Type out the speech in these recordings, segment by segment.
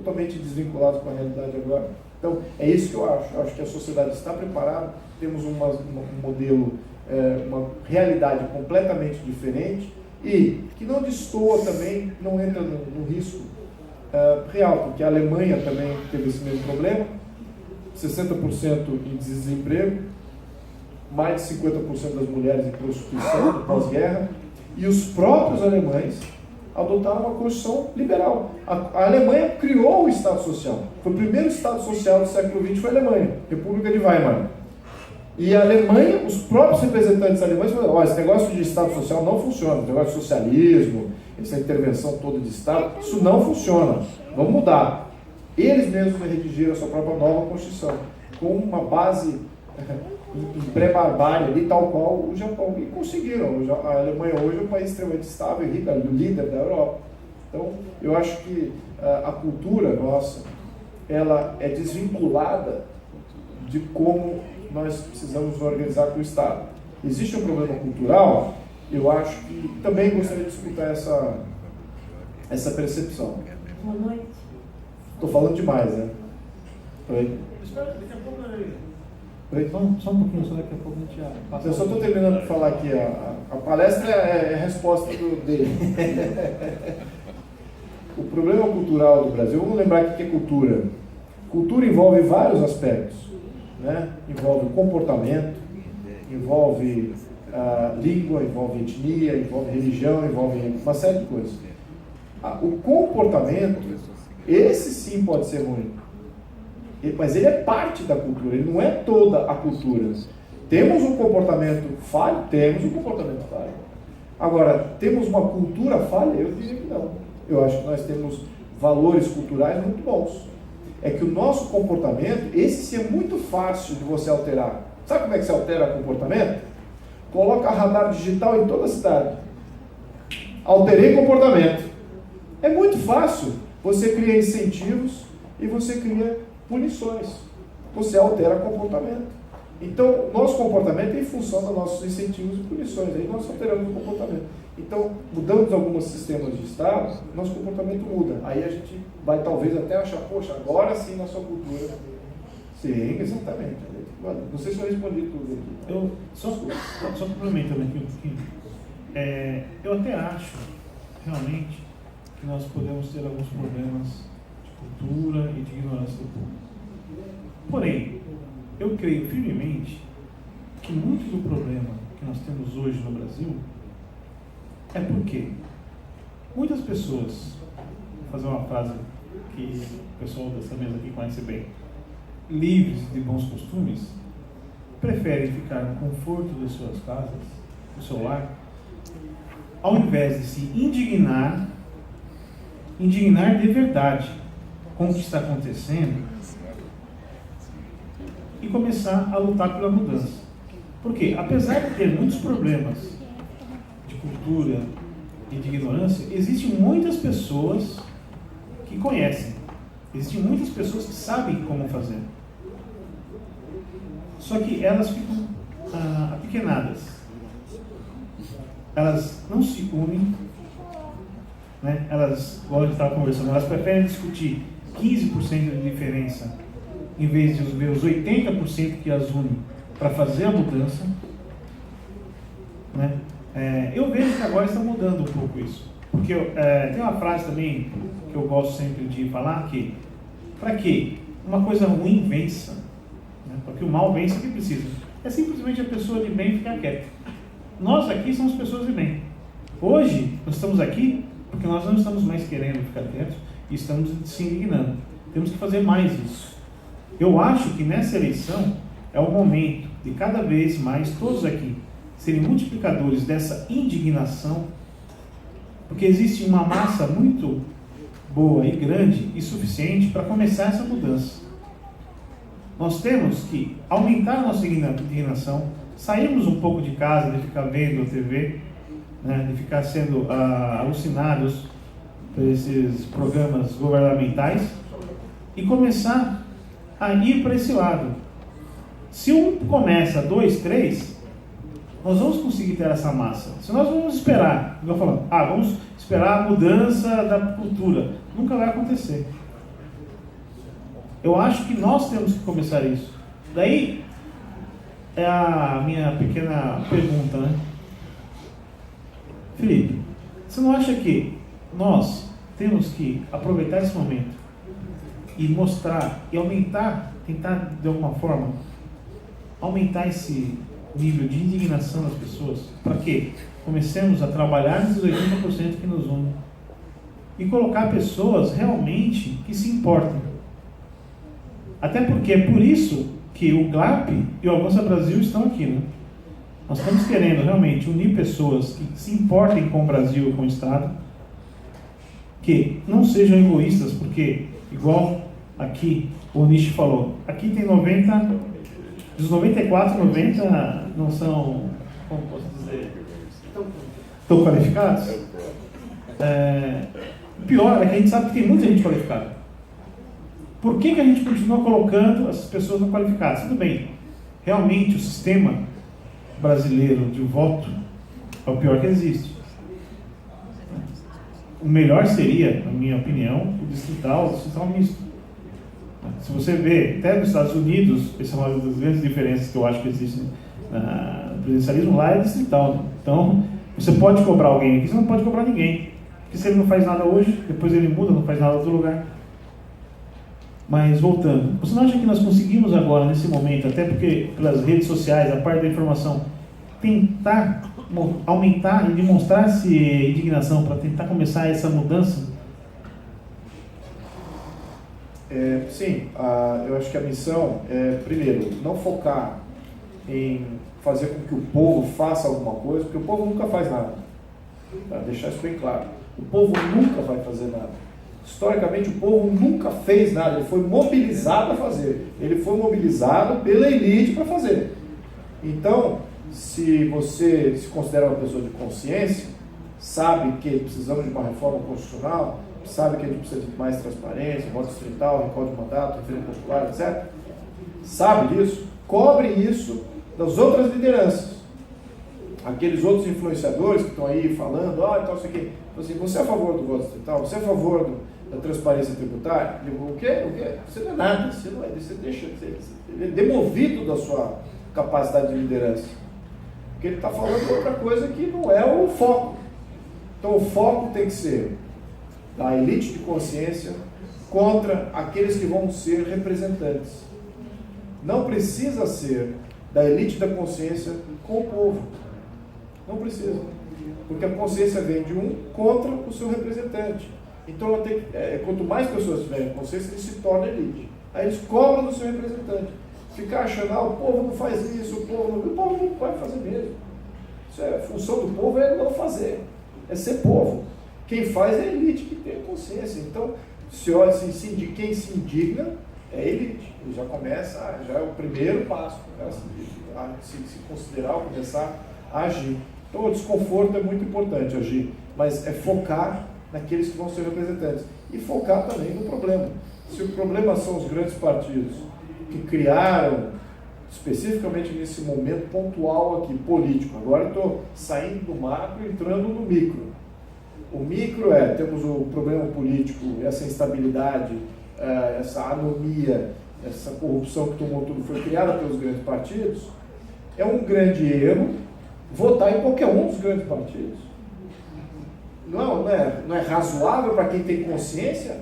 totalmente desvinculados com a realidade agora. Então, é isso que eu acho. Eu acho que a sociedade está preparada, temos um modelo, uma realidade completamente diferente e que não destoa também, não entra no risco real, porque a Alemanha também teve esse mesmo problema, 60% em desemprego, mais de 50% das mulheres em prostituição no pós-guerra, e os próprios alemães adotaram uma Constituição liberal. A Alemanha criou o Estado Social. Foi o primeiro Estado Social do século XX, foi a Alemanha, República de Weimar. E a Alemanha, os próprios representantes alemães falaram, olha, esse negócio de Estado Social não funciona, esse negócio de socialismo, essa intervenção toda de Estado, isso não funciona, vamos mudar. Eles mesmos redigiram a sua própria nova Constituição, com uma base em pré-barbárie ali, tal qual o Japão, e conseguiram. A Alemanha hoje é um país extremamente estável e rico, é o líder da Europa. Então, eu acho que a cultura nossa, ela é desvinculada de como nós precisamos nos organizar com o Estado. Existe um problema cultural, eu acho que também gostaria de escutar essa percepção. Boa noite. Estou falando demais, né? Oi? Espera, daqui a pouco Só um pouquinho, só daqui a pouco a gente já passa. Eu só estou terminando de falar aqui, a palestra é a resposta dele. O problema cultural do Brasil, vamos lembrar o que é cultura. Cultura envolve vários aspectos, né? Envolve comportamento, envolve língua, envolve etnia, envolve religião, envolve uma série de coisas. O comportamento, esse sim pode ser ruim. Mas ele é parte da cultura, ele não é toda a cultura. Temos um comportamento falho? Temos um comportamento falho. Agora, temos uma cultura falha? Eu diria que não. Eu acho que nós temos valores culturais muito bons. É que o nosso comportamento, esse sim é muito fácil de você alterar. Sabe como é que se altera comportamento? Coloca radar digital em toda a cidade. Alterei comportamento. É muito fácil. Você cria incentivos e você cria punições. Você altera comportamento. Então, nosso comportamento é em função dos nossos incentivos e punições. Aí nós alteramos o comportamento. Então, mudamos alguns sistemas de Estado, nosso comportamento muda. Aí a gente vai talvez até achar, poxa, agora sim nossa cultura. Sim, exatamente. Não sei se eu respondi tudo aqui. Eu só complementando aqui um pouquinho. Eu até acho, realmente, que nós podemos ter alguns problemas de cultura e de ignorância do público. Porém, eu creio firmemente que muito do problema que nós temos hoje no Brasil é porque muitas pessoas, vou fazer uma frase que o pessoal dessa mesa aqui conhece bem, livres de bons costumes, preferem ficar no conforto de suas casas, do seu lar, ao invés de se indignar de verdade com o que está acontecendo e começar a lutar pela mudança. Porque, apesar de ter muitos problemas de cultura e de ignorância, existem muitas pessoas que conhecem, existem muitas pessoas que sabem como fazer. Só que elas ficam apequenadas. Elas não se unem, né? Elas, igual a gente estava conversando, elas preferem discutir 15% de diferença em vez de ver os 80% que as unem para fazer a mudança, né? Eu vejo que agora está mudando um pouco isso. Porque tem uma frase também que eu gosto sempre de falar, que para que uma coisa ruim vença, né? Para que o mal vença, o que precisa? É simplesmente a pessoa de bem ficar quieta. Nós aqui somos pessoas de bem. Hoje, nós estamos aqui porque nós não estamos mais querendo ficar quietos e estamos se indignando. Temos que fazer mais isso. Eu acho que nessa eleição é o momento de cada vez mais todos aqui serem multiplicadores dessa indignação, porque existe uma massa muito boa e grande e suficiente para começar essa mudança. Nós temos que aumentar a nossa indignação, sairmos um pouco de casa, de ficar vendo a TV, né, de ficar sendo alucinados por esses programas governamentais e começar a ir para esse lado. Se um começa, 2, 3, nós vamos conseguir ter essa massa. Se nós vamos esperar, vamos esperar a mudança da cultura, nunca vai acontecer. Eu acho que nós temos que começar isso. Daí é a minha pequena pergunta, né? Felipe, você não acha que nós temos que aproveitar esse momento e mostrar e aumentar, tentar de alguma forma aumentar esse nível de indignação das pessoas, para que comecemos a trabalhar nesses 80% que nos unem e colocar pessoas realmente que se importem. Até porque é por isso que o GLAP e o Avança Brasil estão aqui, né? Nós estamos querendo realmente unir pessoas que se importem com o Brasil e com o Estado, que não sejam egoístas, porque, igual aqui o Nishi falou, aqui tem 90, dos 94, 90 não são, como posso dizer, tão qualificados. O pior é que a gente sabe que tem muita gente qualificada. Por que a gente continua colocando essas pessoas não qualificadas? Tudo bem, realmente o sistema brasileiro de voto é o pior que existe. O melhor seria, na minha opinião, o distrital misto. Se você vê, até nos Estados Unidos, essa é uma das grandes diferenças que eu acho que existe no presidencialismo, lá é distrital. Né? Então, você pode cobrar alguém aqui, você não pode cobrar ninguém. Porque se ele não faz nada hoje, depois ele muda, não faz nada em outro lugar. Mas, voltando, você não acha que nós conseguimos agora, nesse momento, até porque pelas redes sociais, a parte da informação, tentar aumentar e demonstrar essa indignação para tentar começar essa mudança? Sim, eu acho que a missão é, primeiro, não focar em fazer com que o povo faça alguma coisa, porque o povo nunca faz nada. Para deixar isso bem claro. O povo nunca vai fazer nada. Historicamente, o povo nunca fez nada, ele foi mobilizado a fazer. Ele foi mobilizado pela elite para fazer. Então, se você se considera uma pessoa de consciência, sabe que precisamos de uma reforma constitucional, sabe que a gente precisa de mais transparência, voto distrital, recall de mandato, referendo popular, etc. Sabe disso? Cobre isso das outras lideranças. Aqueles outros influenciadores que estão aí falando, então isso aqui. Assim, você é a favor do voto distrital? Você é a favor da transparência tributária? Eu digo, o quê? Você não é nada, você não é, você deixa, ele é demovido da sua capacidade de liderança. Porque ele está falando outra coisa que não é o foco. Então o foco tem que ser da elite de consciência contra aqueles que vão ser representantes. Não precisa ser da elite da consciência com o povo. Não precisa. Porque a consciência vem de um contra o seu representante. Então, quanto mais pessoas tiverem consciência, eles se tornam elite. Aí eles cobram do seu representante. Ficar achando, o povo não faz isso, o povo não vai fazer mesmo. Isso é, a função do povo é não fazer, é ser povo. Quem faz é a elite que tem consciência. Então, quem se indigna é a elite. Ele já começa, já é o primeiro passo para se considerar ou começar a agir. Então, o desconforto é muito importante agir, mas é focar naqueles que vão ser representantes e focar também no problema. Se o problema são os grandes partidos que criaram, especificamente nesse momento pontual aqui, político, agora eu estou saindo do macro e entrando no micro. O micro temos o problema político, essa instabilidade, essa anomia, essa corrupção que tomou tudo, foi criada pelos grandes partidos. É um grande erro votar em qualquer um dos grandes partidos. Não é razoável para quem tem consciência?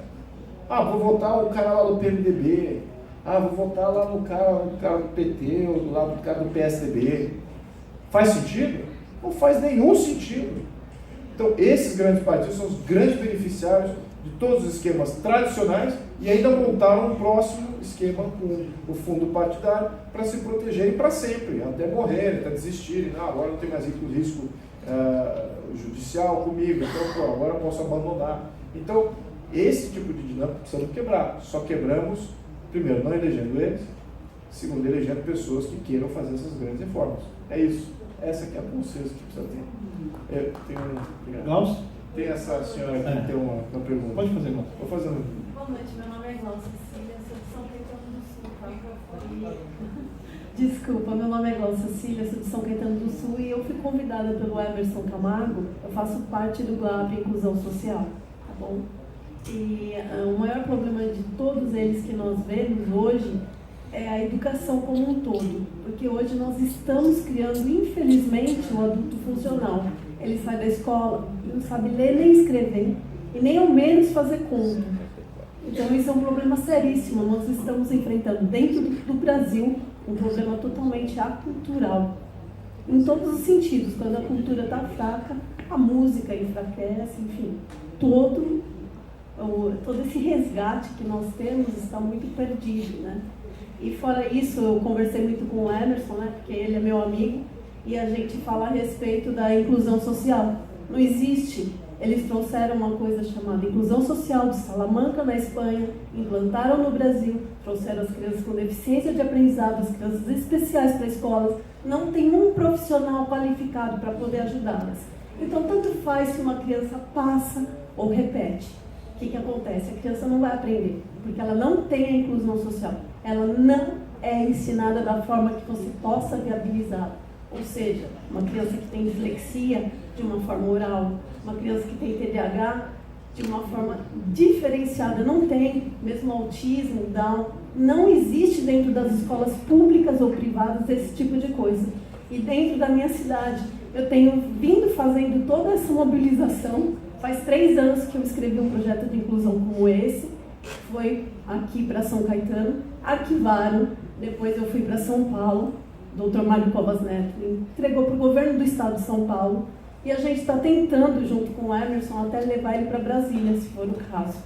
Vou votar o cara lá do PMDB, vou votar lá no cara do PT, ou lá do cara do PSDB. Faz sentido? Não faz nenhum sentido. Então, esses grandes partidos são os grandes beneficiários de todos os esquemas tradicionais e ainda montaram um próximo esquema com o fundo partidário para se protegerem para sempre, até morrerem, até desistirem. Agora não tem mais risco judicial comigo, então agora eu posso abandonar. Então, esse tipo de dinâmica precisamos quebrar. Só quebramos, primeiro, não elegendo eles, segundo, elegendo pessoas que queiram fazer essas grandes reformas. É isso. Essa aqui é a consciência que precisa ter. Tem essa senhora aqui que tem uma pergunta. Pode fazer, Glaucio. Vou fazer Boa noite, meu nome é Glaucio Cecília, sou de São Caetano do Sul, tá? Desculpa, meu nome é Glaucio Cecília, sou de São Caetano do Sul e eu fui convidada pelo Emerson Camargo, eu faço parte do GLAP Inclusão Social, tá bom? E o maior problema de todos eles que nós vemos hoje é a educação como um todo, porque hoje nós estamos criando, infelizmente, um adulto funcional. Ele sai da escola, não sabe ler nem escrever, e nem ao menos fazer conta. Então isso é um problema seríssimo. Nós estamos enfrentando dentro do Brasil um problema totalmente acultural, em todos os sentidos. Quando a cultura está fraca, a música enfraquece, enfim, todo esse resgate que nós temos está muito perdido, né? E fora isso, eu conversei muito com o Emerson, né, porque ele é meu amigo, e a gente fala a respeito da inclusão social. Não existe. Eles trouxeram uma coisa chamada inclusão social de Salamanca, na Espanha, implantaram no Brasil, trouxeram as crianças com deficiência de aprendizado, as crianças especiais para escolas. Não tem um profissional qualificado para poder ajudá-las. Então, tanto faz se uma criança passa ou repete. O que acontece? A criança não vai aprender, porque ela não tem a inclusão social. Ela não é ensinada da forma que você possa viabilizar. Ou seja, uma criança que tem dislexia de uma forma oral, uma criança que tem TDAH de uma forma diferenciada, não tem, mesmo autismo, Down, não existe dentro das escolas públicas ou privadas esse tipo de coisa. E dentro da minha cidade, eu tenho vindo fazendo toda essa mobilização. Faz 3 anos que eu escrevi um projeto de inclusão como esse, foi aqui para São Caetano, arquivaram, depois eu fui para São Paulo, Dr. Mário Covas Neto entregou para o governo do estado de São Paulo, e a gente está tentando, junto com o Emerson, até levar ele para Brasília, se for o caso,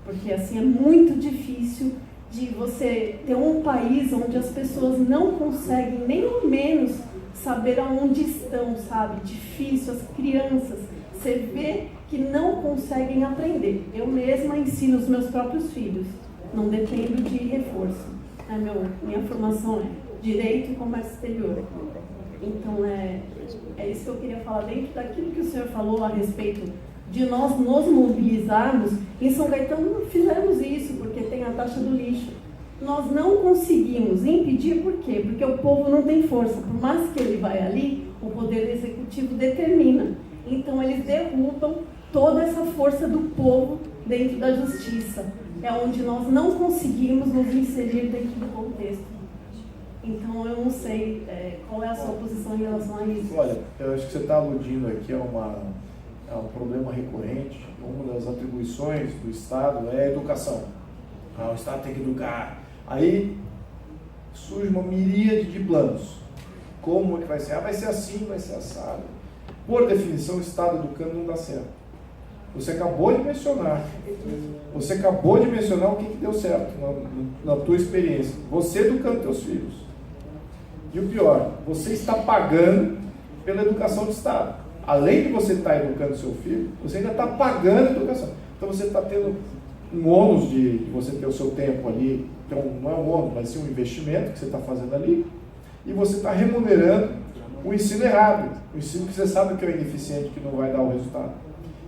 porque assim é muito difícil de você ter um país onde as pessoas não conseguem nem ao menos saber aonde estão, sabe? Difícil, as crianças, você vê que não conseguem aprender. Eu mesma ensino os meus próprios filhos, não dependo de reforço. Minha formação é Direito e Comércio Exterior. Então, é isso que eu queria falar dentro daquilo que o senhor falou a respeito de nós nos mobilizarmos. Em São Caetano fizemos isso, porque tem a taxa do lixo. Nós não conseguimos impedir, por quê? Porque o povo não tem força. Por mais que ele vai ali, o Poder Executivo determina. Então, eles derrubam toda essa força do povo dentro da justiça. É onde nós não conseguimos nos inserir dentro do contexto. Então, eu não sei qual é a sua posição em relação a isso. Olha, eu acho que você está aludindo aqui a um problema recorrente. Uma das atribuições do Estado é a educação. O Estado tem que educar. Aí surge uma miríade de planos. Como é que vai ser? Vai ser assim, vai ser assado. Por definição, o Estado educando não dá certo. Você acabou de mencionar o que deu certo na tua experiência. Você educando teus filhos. E o pior, você está pagando pela educação do Estado. Além de você estar educando seu filho, você ainda está pagando a educação. Então você está tendo um ônus de você ter o seu tempo ali, então não é um ônus, mas sim um investimento que você está fazendo ali, e você está remunerando o ensino errado, o ensino que você sabe que é ineficiente, que não vai dar o resultado.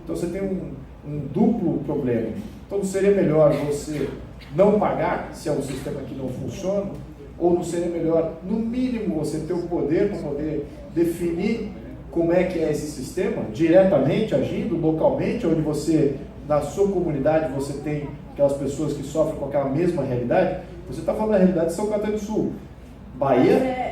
Então você tem um duplo problema. Então não seria melhor você não pagar, se é um sistema que não funciona, ou não seria melhor, no mínimo, você ter o poder para poder definir como é que é esse sistema, diretamente, agindo localmente, onde você, na sua comunidade, você tem aquelas pessoas que sofrem com aquela mesma realidade. Você está falando da realidade de São Caetano do Sul. Bahia...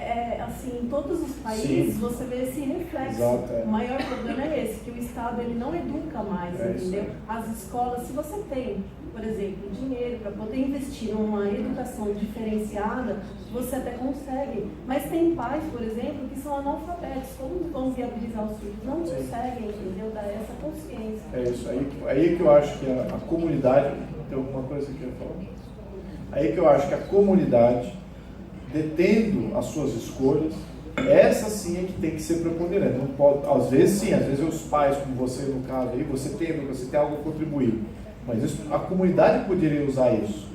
Assim, em todos os países, sim, você vê esse reflexo. Exato, O maior problema é esse, que o Estado ele não educa mais, entendeu? Isso. As escolas, se você tem, por exemplo, dinheiro para poder investir numa educação diferenciada, você até consegue. Mas tem pais, por exemplo, que são analfabetos. Como vão viabilizar os filhos? Não conseguem, entendeu? Dar essa consciência. É isso aí que eu acho que a comunidade... Tem alguma coisa que eu ia falar? Aí que eu acho que a comunidade, detendo as suas escolhas, essa sim é que tem que ser preponderante. Não pode, às vezes sim, às vezes os pais, como você no caso aí, você tem algo a contribuir, mas isso, a comunidade poderia usar isso,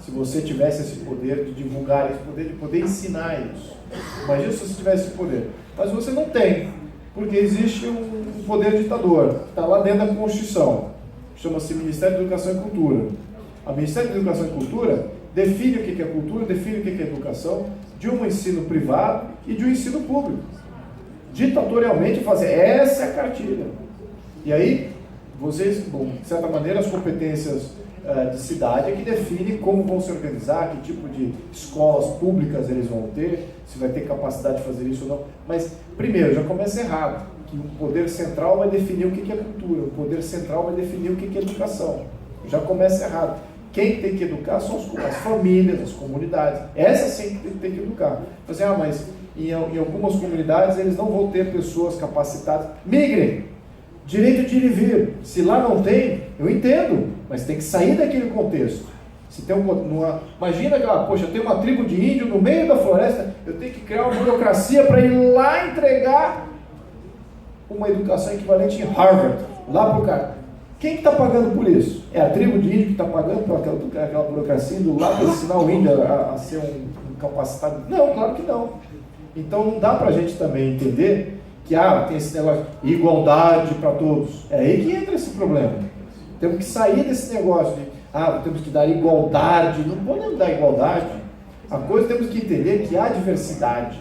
se você tivesse esse poder de divulgar, esse poder de poder ensinar isso. Imagina se você tivesse esse poder, mas você não tem, porque existe um poder ditador, que está lá dentro da Constituição, chama-se Ministério da Educação e Cultura. A Ministério da Educação e Cultura define o que é cultura, define o que é educação, de um ensino privado e de um ensino público. Ditatorialmente fazer, essa é a cartilha. E aí, vocês, bom, de certa maneira, as competências de cidade é que define como vão se organizar, que tipo de escolas públicas eles vão ter, se vai ter capacidade de fazer isso ou não. Mas, primeiro, já começa errado, que o poder central vai definir o que é cultura, o poder central vai definir o que é educação. Já começa errado. Quem tem que educar são as famílias, as comunidades. Essas sim tem que educar. Assim, mas em algumas comunidades eles não vão ter pessoas capacitadas. Migrem! Direito de ir e vir. Se lá não tem, eu entendo, mas tem que sair daquele contexto. Se tem imagina que, poxa, tem uma tribo de índio no meio da floresta, eu tenho que criar uma burocracia para ir lá entregar uma educação equivalente em Harvard, lá para o cara. Quem está pagando por isso? É a tribo de índio que está pagando por aquela burocracia indo lá para ensinar o índio a ser um capacitado? Não, claro que não. Então não dá para a gente também entender que tem esse negócio de igualdade para todos. É aí que entra esse problema. Temos que sair desse negócio de temos que dar igualdade. Não podemos dar igualdade. A coisa temos que entender que há diversidade,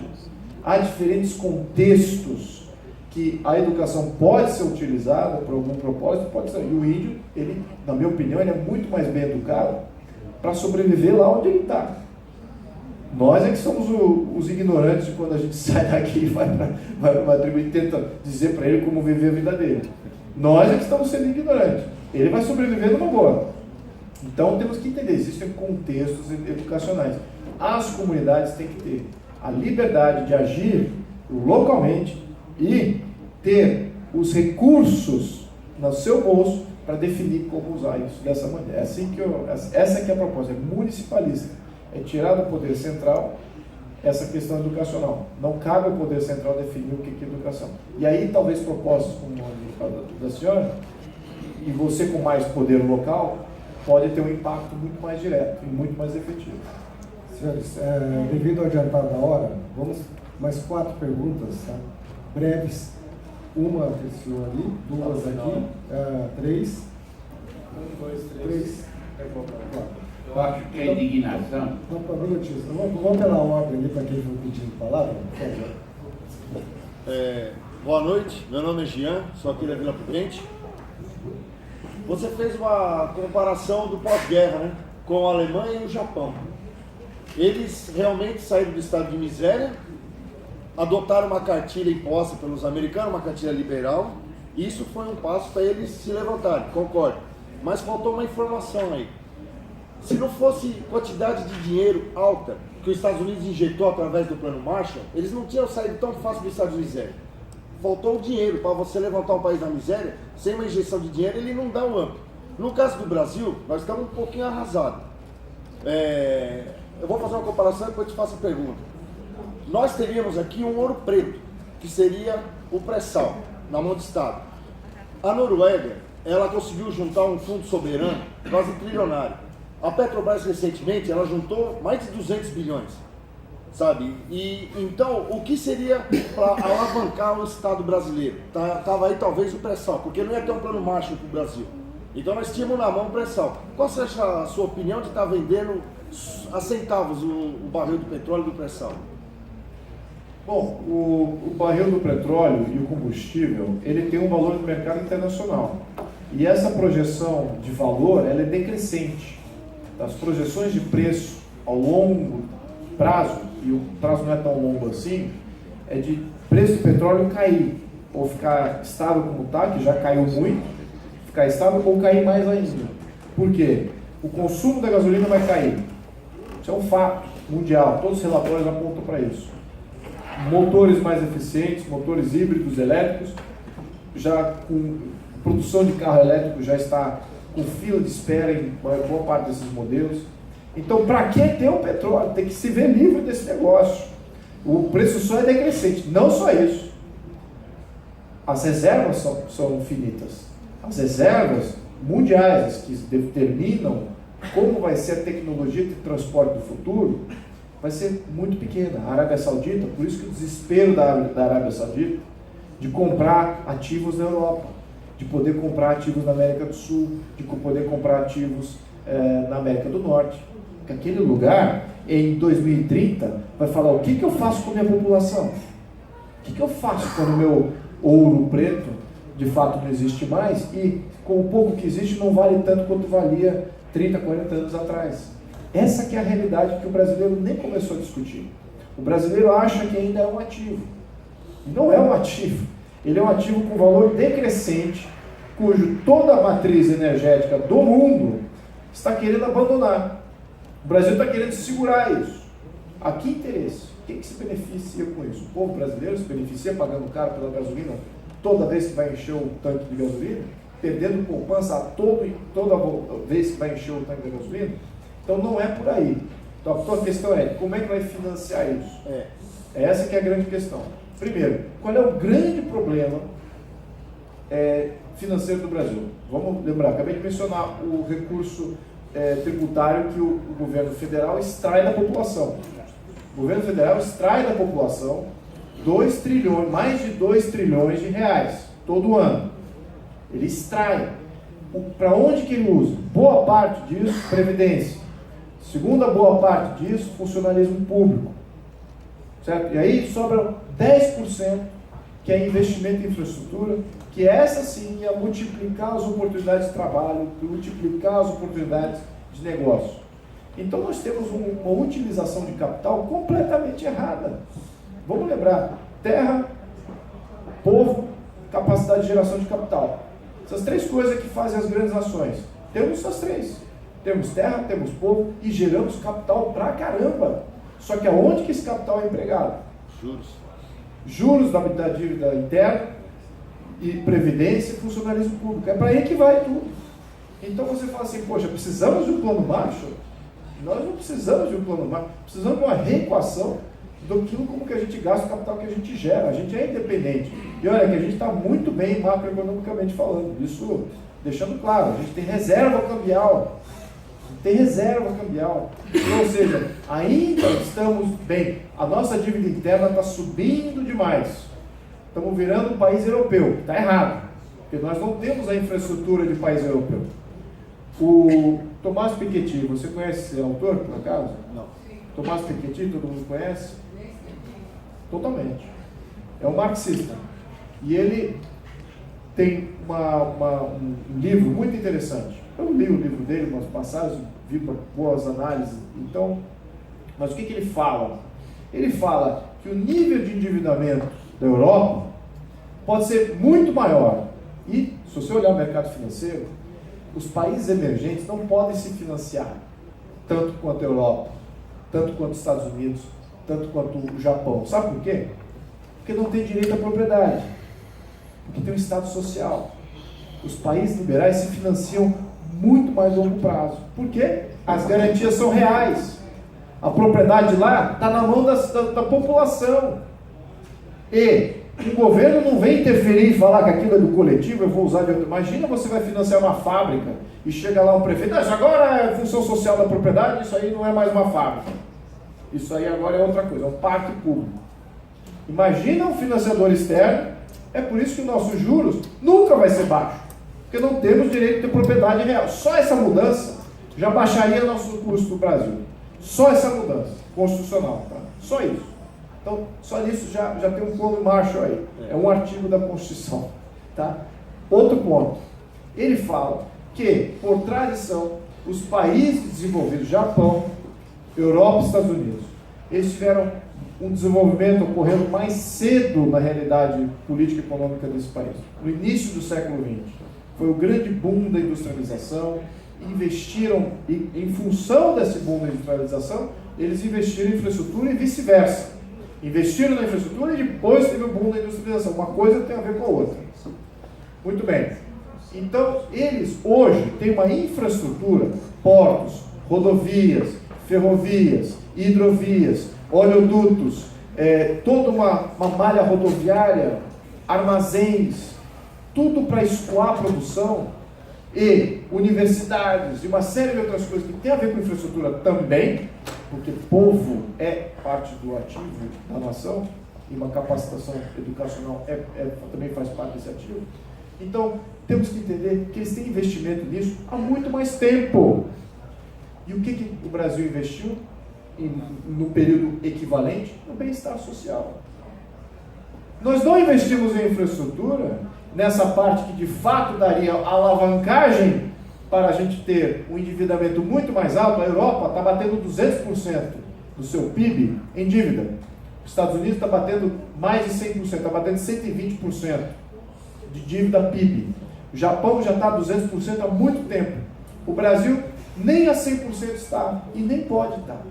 há diferentes contextos que a educação pode ser utilizada por algum propósito, pode ser. E o índio, ele, na minha opinião, ele é muito mais bem educado para sobreviver lá onde ele está. Nós é que somos os ignorantes de quando a gente sai daqui e vai para uma tribo e tenta dizer para ele como viver a vida dele. Nós é que estamos sendo ignorantes. Ele vai sobreviver numa boa. Então temos que entender, existem contextos educacionais. As comunidades têm que ter a liberdade de agir localmente e ter os recursos no seu bolso para definir como usar isso dessa maneira. Essa que é a proposta, é municipalista. É tirar do poder central essa questão educacional. Não cabe ao poder central definir o que é educação. E aí, talvez propostas como a da senhora, e você com mais poder local, pode ter um impacto muito mais direto e muito mais efetivo. Senhores, devido ao adiantar da hora, vamos mais 4 perguntas, tá? Breves. Uma pessoa ali, 2 aqui, 3. 1, 2, 3. 4. Eu acho que é indignação. Vamos pela ordem ali para quem for pedindo palavra, por favor. Boa noite, meu nome é Jean, sou aqui da Vila Prudente. Você fez uma comparação do pós-guerra, né, com a Alemanha e o Japão. Eles realmente saíram do estado de miséria, adotaram uma cartilha imposta pelos americanos, uma cartilha liberal, e isso foi um passo para eles se levantarem, concordo. Mas faltou uma informação aí. Se não fosse quantidade de dinheiro alta que os Estados Unidos injetou através do Plano Marshall, eles não tinham saído tão fácil do estado de miséria. Faltou o dinheiro para você levantar um país da miséria, sem uma injeção de dinheiro, ele não dá um up. No caso do Brasil, nós estamos um pouquinho arrasados. Eu vou fazer uma comparação e depois te faço a pergunta. Nós teríamos aqui um ouro preto, que seria o pré-sal, na mão do Estado. A Noruega, ela conseguiu juntar um fundo soberano quase trilionário. A Petrobras, recentemente, ela juntou mais de 200 bilhões, sabe? E então, o que seria para alavancar o Estado brasileiro? Estava aí talvez o pré-sal, porque não ia ter um plano Marshall para o Brasil. Então nós tínhamos na mão o pré-sal. Qual você acha a sua opinião de estar vendendo a centavos o barril do petróleo e do pré-sal? Bom, o barril do petróleo e o combustível, ele tem um valor no mercado internacional. E essa projeção de valor, ela é decrescente. As projeções de preço ao longo prazo, e o prazo não é tão longo assim, é de preço do petróleo cair, ou ficar estável como está, que já caiu muito, ficar estável ou cair mais ainda. Por quê? O consumo da gasolina vai cair. Isso é um fato mundial, todos os relatórios apontam para isso. Motores mais eficientes, motores híbridos, elétricos, já com produção de carro elétrico já está com fila de espera em boa parte desses modelos. Então, para que ter o petróleo? Tem que se ver livre desse negócio. O preço só é decrescente. Não só isso. As reservas são infinitas. As reservas mundiais, que determinam como vai ser a tecnologia de transporte do futuro, vai ser muito pequena. A Arábia Saudita, por isso que o desespero da Arábia Saudita de comprar ativos na Europa, de poder comprar ativos na América do Sul, de poder comprar ativos na América do Norte. Porque aquele lugar, em 2030, vai falar: o que eu faço com a minha população? O que eu faço quando o meu ouro preto, de fato, não existe mais e com o pouco que existe não vale tanto quanto valia 30, 40 anos atrás. Essa que é a realidade que o brasileiro nem começou a discutir. O brasileiro acha que ainda é um ativo. E não é um ativo. Ele é um ativo com valor decrescente, cujo toda a matriz energética do mundo está querendo abandonar. O Brasil está querendo segurar isso. A que interesse? Quem que se beneficia com isso? O povo brasileiro se beneficia pagando caro pela gasolina toda vez que vai encher o tanque de gasolina? Perdendo poupança toda vez que vai encher o tanque de gasolina? Então não é por aí. Então a questão é, como é que vai financiar isso? Essa que é a grande questão. Primeiro, qual é o grande problema financeiro do Brasil? Vamos lembrar, acabei de mencionar o recurso tributário que o governo federal extrai da população. O governo federal extrai da população 2 trilhões, mais de 2 trilhões de reais todo ano. Ele extrai. Para onde que ele usa? Boa parte disso, previdência. Segunda boa parte disso, funcionalismo público. Certo? E aí sobra 10% que é investimento em infraestrutura, que essa sim ia multiplicar as oportunidades de trabalho, multiplicar as oportunidades de negócio. Então nós temos uma utilização de capital completamente errada. Vamos lembrar, terra, povo, capacidade de geração de capital. Essas 3 coisas que fazem as grandes nações. Temos essas 3. Temos terra, temos povo e geramos capital pra caramba. Só que aonde que esse capital é empregado? Juros da dívida interna e previdência e funcionalismo público. É para aí que vai tudo. Então você fala assim, poxa, precisamos de um plano Marshall? Nós não precisamos de um plano Marshall. Precisamos de uma reequação daquilo como que a gente gasta o capital que a gente gera. A gente é independente. E olha que a gente está muito bem macroeconomicamente falando. Isso deixando claro. A gente tem reserva cambial. Ou seja, ainda estamos bem. A nossa dívida interna está subindo demais. Estamos virando um país europeu. Está errado. Porque nós não temos a infraestrutura de país europeu. O Tomás Piketty, você conhece esse autor, por acaso? Não. Tomás Piketty, todo mundo conhece? Totalmente. É um marxista. E ele tem um livro muito interessante. Eu li o livro dele, umas passagens, vi boas análises. Então, mas o que ele fala? Ele fala que o nível de endividamento da Europa pode ser muito maior. E, se você olhar o mercado financeiro, os países emergentes não podem se financiar tanto quanto a Europa, tanto quanto os Estados Unidos, tanto quanto o Japão. Sabe por quê? Porque não tem direito à propriedade. Porque tem um Estado social. Os países liberais se financiam muito mais a longo prazo. Por quê? As garantias são reais. A propriedade lá está na mão da população. E o governo não vem interferir e falar que aquilo é do coletivo, eu vou usar de outro. Imagina você vai financiar uma fábrica e chega lá um prefeito, isso agora é função social da propriedade, isso aí não é mais uma fábrica. Isso aí agora é outra coisa, é um parque público. Imagina um financiador externo, é por isso que os nossos juros nunca vai ser baixo, porque não temos direito de ter propriedade real. Só essa mudança já baixaria nosso custo do Brasil. Só essa mudança constitucional, tá? Só isso. Então, só nisso já tem um plano Marshall aí. É um artigo da Constituição. Tá? Outro ponto. Ele fala que, por tradição, os países desenvolvidos, Japão, Europa e Estados Unidos, eles tiveram um desenvolvimento ocorrendo mais cedo na realidade política e econômica desse país. No início do século XX. Foi o grande boom da industrialização. Investiram, em função desse boom da industrialização, eles investiram em infraestrutura e vice-versa. Investiram na infraestrutura e depois teve o boom da industrialização. Uma coisa tem a ver com a outra. Muito bem. Então, eles hoje têm uma infraestrutura, portos, rodovias, ferrovias, hidrovias, oleodutos, toda uma malha rodoviária, armazéns, tudo para escoar a produção, e universidades e uma série de outras coisas que tem a ver com infraestrutura também, porque povo é parte do ativo da nação, e uma capacitação educacional também faz parte desse ativo. Então, temos que entender que eles têm investimento nisso há muito mais tempo. E o que o Brasil investiu no período equivalente? No bem-estar social. Nós não investimos em infraestrutura nessa parte que de fato daria alavancagem para a gente ter um endividamento muito mais alto. A Europa está batendo 200% do seu PIB em dívida. Os Estados Unidos está batendo mais de 100%, está batendo 120% de dívida PIB. O Japão já está a 200% há muito tempo. O Brasil nem a 100% está e nem pode estar.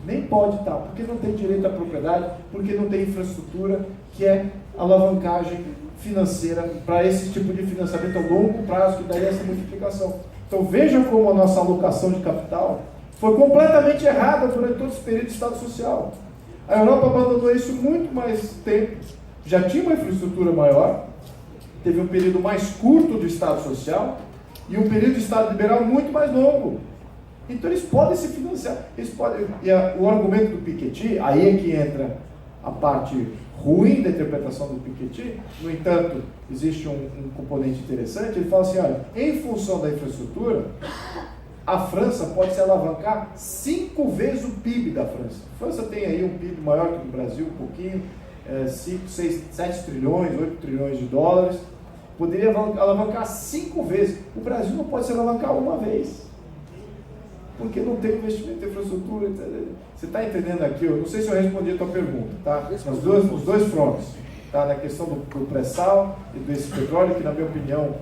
Nem pode estar, porque não tem direito à propriedade, porque não tem infraestrutura, que é alavancagem financeira para esse tipo de financiamento a longo prazo, que daria essa multiplicação. Então vejam como a nossa alocação de capital foi completamente errada durante todo esse período de Estado Social. A Europa abandonou isso muito mais tempo, já tinha uma infraestrutura maior, teve um período mais curto de Estado Social e um período de Estado liberal muito mais longo. Então eles podem se financiar, eles podem. E o argumento do Piketty, aí é que entra a parte ruim da interpretação do Piketty. No entanto, existe um componente interessante. Ele fala assim, olha, em função da infraestrutura, a França pode se alavancar 5 vezes o PIB da França. A França tem aí um PIB maior que o do Brasil, um pouquinho, 5, 6, 7 trilhões, 8 trilhões de dólares. Poderia alavancar 5 vezes. O Brasil não pode se alavancar uma vez, porque não tem investimento em infraestrutura. Você está entendendo aqui? Eu não sei se eu respondi a tua pergunta, tá? Os dois frontes, tá? Na questão do pré-sal e desse petróleo, que na minha opinião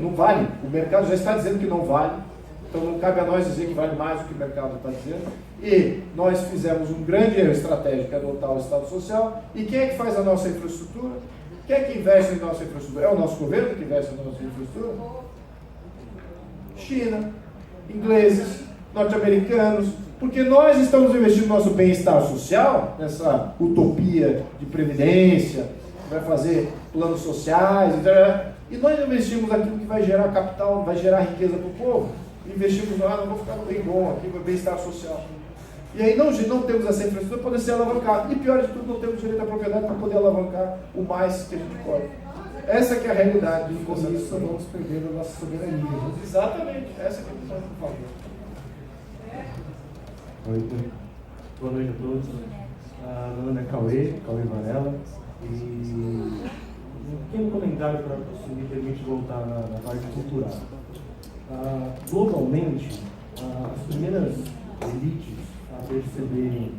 não vale. O mercado já está dizendo que não vale, então não cabe a nós dizer que vale mais do que o mercado está dizendo. E nós fizemos um grande erro estratégico, que é adotar o Estado Social. E quem é que faz a nossa infraestrutura? Quem é que investe em nossa infraestrutura? É o nosso governo que investe na nossa infraestrutura? China, ingleses, norte-americanos, porque nós estamos investindo no nosso bem-estar social, nessa utopia de previdência, que vai fazer planos sociais, e nós investimos naquilo que vai gerar capital, vai gerar riqueza para o povo. Investimos lá, não vou ficar no bem bom aqui, no bem-estar social. E aí não temos essa infraestrutura para poder ser alavancado. E pior de tudo, não temos direito à propriedade para poder alavancar o mais que a gente pode. Essa que é a realidade. Com isso, vamos perdendo a nossa soberania. Né? Exatamente. Essa que é a por favor. Oi, boa noite a todos. Meu nome é Cauê Varela. E um pequeno comentário para se me permite voltar na parte cultural. Globalmente, as primeiras elites a perceberem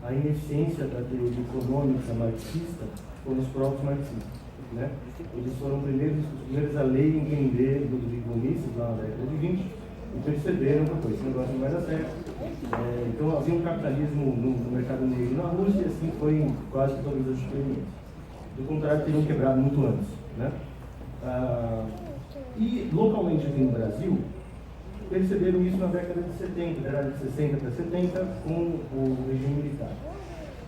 a ineficiência da teoria econômica marxista foram os próprios marxistas. Né? Eles foram os primeiros a ler e entender Ludwig von Mises lá na década de 20 e perceberam que esse negócio não vai dar certo. Então havia um capitalismo no mercado negro na Rússia, e assim foi em quase todas as experiências. Do contrário, teriam quebrado muito antes. Né? E localmente aqui no Brasil, perceberam isso na década de 70, da década de 60 para 70, com o regime militar,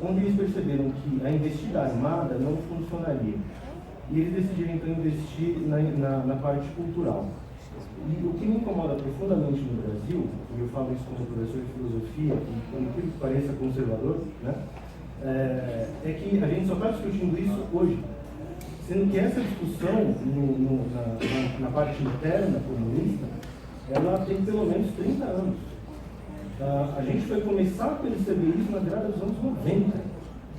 onde eles perceberam que a investida armada não funcionaria. E eles decidiram então investir na parte cultural. E o que me incomoda profundamente no Brasil, e eu falo isso como professor de filosofia, e por incrível que pareça conservador, né, é que a gente só está discutindo isso hoje. Sendo que essa discussão na parte interna comunista, ela tem pelo menos 30 anos. A gente vai começar a perceber isso na virada dos anos 90,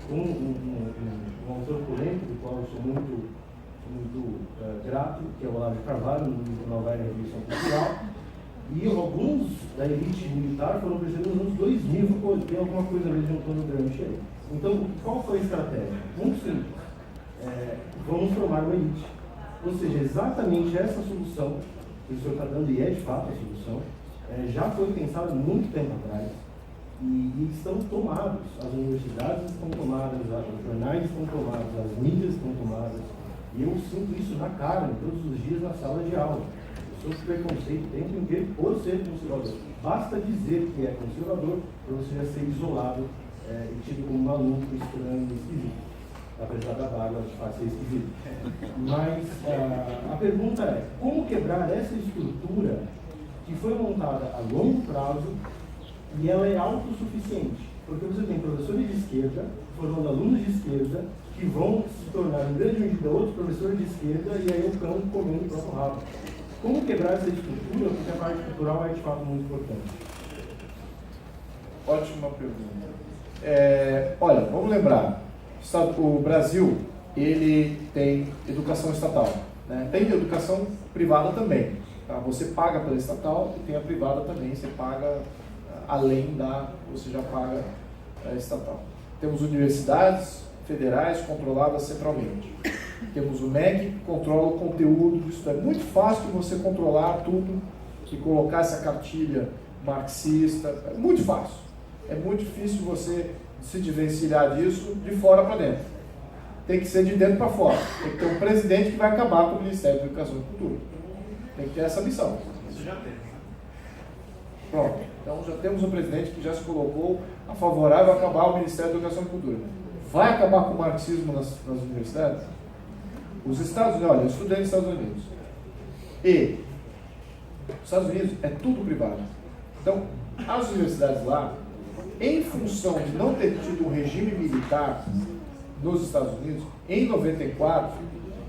com um autor polêmico, do qual eu sou muito grato, que é o Olavo de Carvalho, no livro Nova Era e Revolução Cultural. E alguns da elite militar foram percebendo nos anos 2000, pô, tem alguma coisa ali de Antônio Gramsci aí. Então, qual foi a estratégia? Muito simples. Vamos formar uma elite. Ou seja, exatamente essa solução que o senhor está dando, e é de fato a solução, já foi pensada muito tempo atrás, e estão tomados. As universidades estão tomadas, os jornais estão tomados, as mídias estão tomadas, e eu sinto isso na cara, todos os dias na sala de aula. Eu sou preconceito o tempo inteiro por ser conservador. Basta dizer que é conservador para você já ser isolado e tido como maluco, estranho, esquisito. Apesar da barba de fato ser esquisito. Mas a pergunta é, como quebrar essa estrutura que foi montada a longo prazo e ela é autossuficiente? Porque você tem professores de esquerda formando alunos de esquerda que vão se tornar, em grande medida, outros professores de esquerda, e aí o cão comendo o próprio rabo. Como quebrar essa estrutura? Porque a parte cultural é de fato muito importante. Ótima pergunta. Olha, vamos lembrar, o Brasil, ele tem educação estatal, né? Tem educação privada também. Tá? Você paga pela estatal e tem a privada também, você paga além da, você já paga a estatal. Temos universidades federais controladas centralmente. Temos o MEC que controla o conteúdo disso. É muito fácil de você controlar tudo e colocar essa cartilha marxista. É muito fácil. É muito difícil você se desvencilhar disso de fora para dentro. Tem que ser de dentro para fora. Tem que ter um presidente que vai acabar com o Ministério da Educação e Cultura. Tem que ter essa missão. Isso já tem. Pronto. Então já temos um presidente que já se colocou a favorável a acabar o Ministério da Educação e Cultura. Vai acabar com o marxismo nas universidades? Os Estados Unidos, olha, eu estudei nos Estados Unidos. E os Estados Unidos é tudo privado. Então, as universidades lá, em função de não ter tido um regime militar nos Estados Unidos, em 94,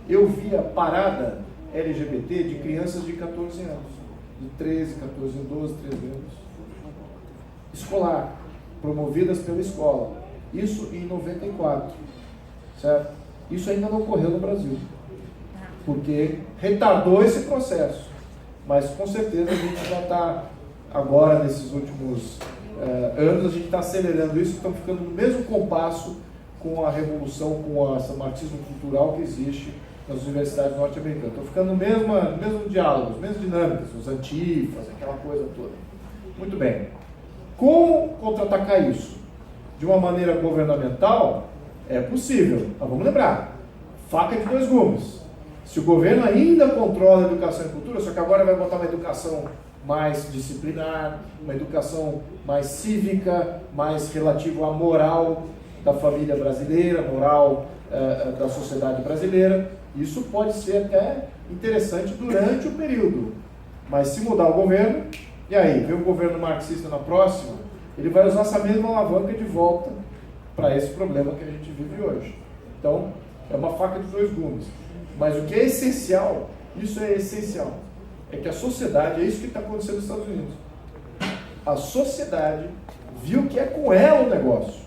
eu via parada LGBT de crianças de 14 anos, de 13, 14, 12, 13 anos, escolar, promovidas pela escola. Isso em 94, certo? Isso ainda não ocorreu no Brasil, porque retardou esse processo. Mas com certeza a gente já está, agora nesses últimos anos, a gente está acelerando isso, estamos ficando no mesmo compasso com a revolução, com o marxismo cultural que existe nas universidades norte-americanas. Estão ficando no mesmo diálogo, as mesmas dinâmicas, os antifas, aquela coisa toda. Muito bem. Como contra-atacar isso? De uma maneira governamental, é possível. Mas vamos lembrar, faca de dois gumes. Se o governo ainda controla a educação e cultura, só que agora vai botar uma educação mais disciplinar, uma educação mais cívica, mais relativa à moral da família brasileira, moral da sociedade brasileira. Isso pode ser até interessante durante o período. Mas se mudar o governo, e aí, vem o governo marxista na próxima, ele vai usar essa mesma alavanca de volta para esse problema que a gente vive hoje. Então, é uma faca de dois gumes. Mas o que é essencial, isso é essencial, é que a sociedade, é isso que está acontecendo nos Estados Unidos. A sociedade viu que é com ela o negócio.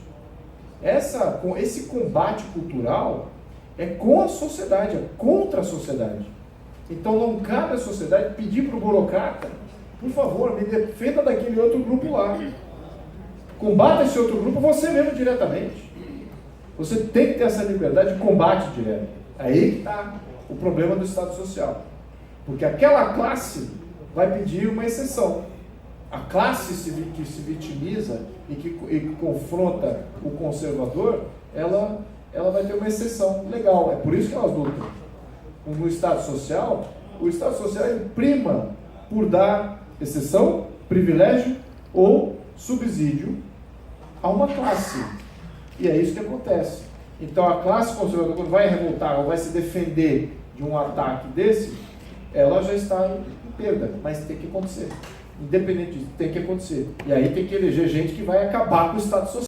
Esse combate cultural é com a sociedade, é contra a sociedade. Então não cabe à sociedade pedir para o burocrata, por favor, me defenda daquele outro grupo lá. Combata esse outro grupo você mesmo diretamente. Você tem que ter essa liberdade de combate direto. Aí que está o problema do Estado Social. Porque aquela classe vai pedir uma exceção. A classe que se vitimiza e que confronta o conservador, ela vai ter uma exceção legal. É por isso que elas lutam. No Estado Social, o Estado Social prima por dar exceção, privilégio ou subsídio a uma classe. E é isso que acontece. Então a classe conservadora, quando vai revoltar ou vai se defender de um ataque desse, ela já está em perda, mas tem que acontecer. Independente disso, tem que acontecer. E aí tem que eleger gente que vai acabar com o Estado Social.